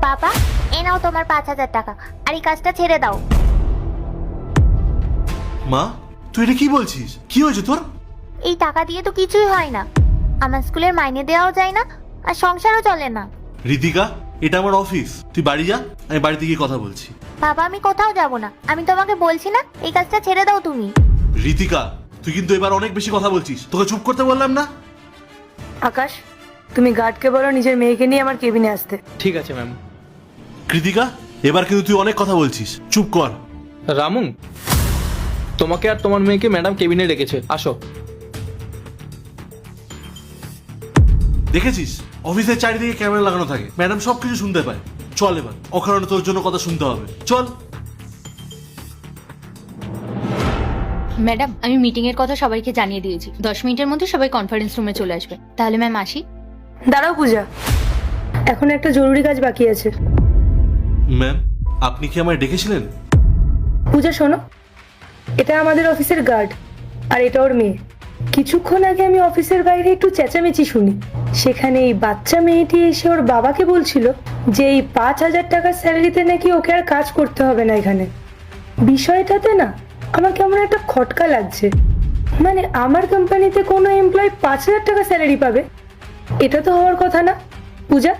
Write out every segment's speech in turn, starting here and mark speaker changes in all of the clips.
Speaker 1: বাবা, এ নাও তোমার 5,000 টাকা, আর এই কাজটা ছেড়ে দাও।
Speaker 2: মা, তুই এটা কি বলছিস? কি হয়েছে তোর?
Speaker 1: এই টাকা দিয়ে তো কিছুই হয় না, আমার স্কুলের মাইনে দেওয়াও যায় না, আর সংসারও চলে না।
Speaker 2: ঋতিকা, এটা আমার অফিস, তুই বাড়ি যা, আমি বাড়িতে গিয়ে কথা বলছি।
Speaker 1: বাবা, আমি কোথাও যাব না, আমি তোমাকে বলছি না এই কাজটা ছেড়ে দাও তুমি।
Speaker 2: ঋতিকা, তুই কিন্তু এবার অনেক বেশি কথা বলছিস, তোকে চুপ করতে বললাম না?
Speaker 3: আকাশ, তুমি গার্ডকে বলো নিজের মেয়েকে নিয়ে আমার কেবিনে আসতে।
Speaker 4: ঠিক আছে ম্যাম।
Speaker 2: কৃতিকা, এবার কিন্তু তুই অনেক কথা বলছিস, চুপ কর।
Speaker 4: রামু, তোমাকে আর তোমার মেয়েকে ম্যাডাম কেবিনে রেখেছে, আসো।
Speaker 2: দেখেছিস, অফিসের চারিদিকে ক্যামেরা লাগানো থাকে, ম্যাডাম সবকিছু শুনতে পায়। চল এবার, অকারণে তোর জন্য কথা শুনতে হবে, চল।
Speaker 5: ম্যাডাম, আমি মিটিং এর কথা সবাইকে জানিয়ে দিয়েছি, 10 মিনিটের মধ্যে সবাই কনফারেন্স রুমে চলে আসবে। তাহলে ম্যাম আসি।
Speaker 3: দাঁড়াও পূজা, এখন একটা জরুরি কাজ বাকি আছে।
Speaker 2: ম্যাম, আপনি কি আমায় ডেকেছিলেন?
Speaker 3: পূজা শোনো, এটা আমাদের অফিসের গার্ড, আর এটা ওর মেয়ে। কিছুক্ষণ আগে আমি অফিসের বাইরে একটু চেঁচামেচি শুনি, সেখানে এই বাচ্চা মেয়েটি এসে ওর বাবাকে বলছিল যে এই 5,000 টাকার স্যালারিতে নাকি ওকে আর কাজ করতে হবে না এখানে। বিষয়টাতে না আমার কেমন একটা খটকা লাগছে। মানে আমার কোম্পানিতে কোনো এমপ্লয়ি 5,000 টাকা স্যালারি পাবে? এটা তো হওয়ার কথা না। পূজা,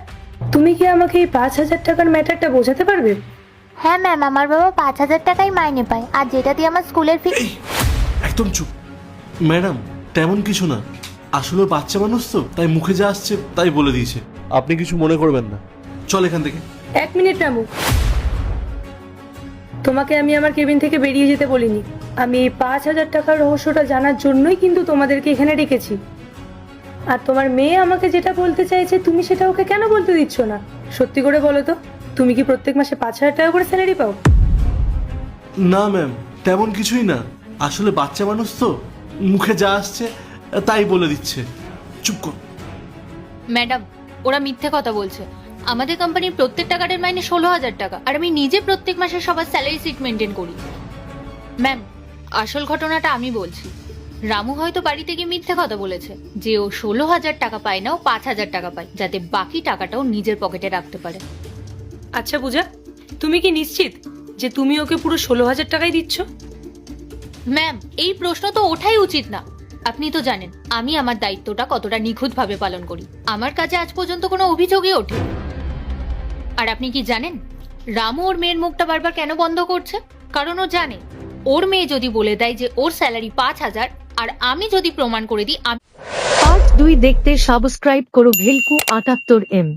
Speaker 3: তুমি কি আমাকে এই 5,000 টাকার ম্যাটারটা বোঝাতে পারবে?
Speaker 1: হ্যাঁ ম্যাম, আমার বাবা 5,000 টাকাই মাইনে পায়, আর যেটা দিয়ে আমার স্কুলের ফি।
Speaker 2: একদম চুপ। ম্যাডাম, তেমন কিছু না, আসলে বাচ্চা মানুষ তো, তাই মুখে যা আসছে তাই বলে দিয়েছে, আপনি কিছু মনে করবেন না। চল এখান থেকে।
Speaker 3: 1 মিনিট রামু, তোমাকে আমি আমার কেবিন থেকে বেরিয়ে যেতে বলিনি। আমি এই 5,000 টাকার রহস্যটা জানার জন্যই কিন্তু তোমাদেরকে এখানে ডেকেছি। আর তোমার মেয়ে আমাকে যেটা বলতে চাইছে তুমি সেটা ওকে কেন বলতে দিচ্ছ না? সত্যি করে বলো তো, তুমি কি প্রত্যেক মাসে 5,000 টাকা করে স্যালারি পাও?
Speaker 2: না ম্যাম, তেমন কিছুই না, আসলে বাচ্চা মানুষ তো, মুখে যা আসছে তাই বলে দিচ্ছে। চুপ কর।
Speaker 5: ম্যাডাম, ওরা মিথ্যে কথা বলছে। আমাদের কোম্পানির প্রত্যেকটা গার্ডের মাইনে 16,000 টাকা, আর আমি নিজে প্রত্যেক মাসে সবার স্যালারি সিট মেনটেন করি। ম্যাম, আসল ঘটনাটা আমি বলছি। রামু হয়তো বাড়িতে গিয়ে মিথ্যে কথা বলেছে যে ও 16,000 টাকা পায় না, ও 5,000 টাকা পায়, যাতে বাকি টাকাটাও নিজের পকেটে রাখতে পারে।
Speaker 3: আচ্ছা পূজা, তুমি কি নিশ্চিত যে তুমি ওকে পুরো 16,000 টাকাই দিচ্ছ?
Speaker 5: ম্যাম, এই প্রশ্ন তো ওঠাই উচিত না। আপনি তো জানেন আমি আমার দায়িত্বটা কতটা নিখুঁতভাবে পালন করি, আমার কাছে আজ পর্যন্ত কোনো অভিযোগই ওঠে। আর আপনি কি জানেন রামু ওর মেয়ের মুখটা বারবার কেন বন্ধ করছে? কারণ ও জানে ওর মেয়ে যদি বলে দেয় যে ওর স্যালারি 5,000, আর আমি যদি প্রমাণ করে দিই
Speaker 6: পার্ট 2 দেখতে সাবস্ক্রাইব করো ভেলকু 78M।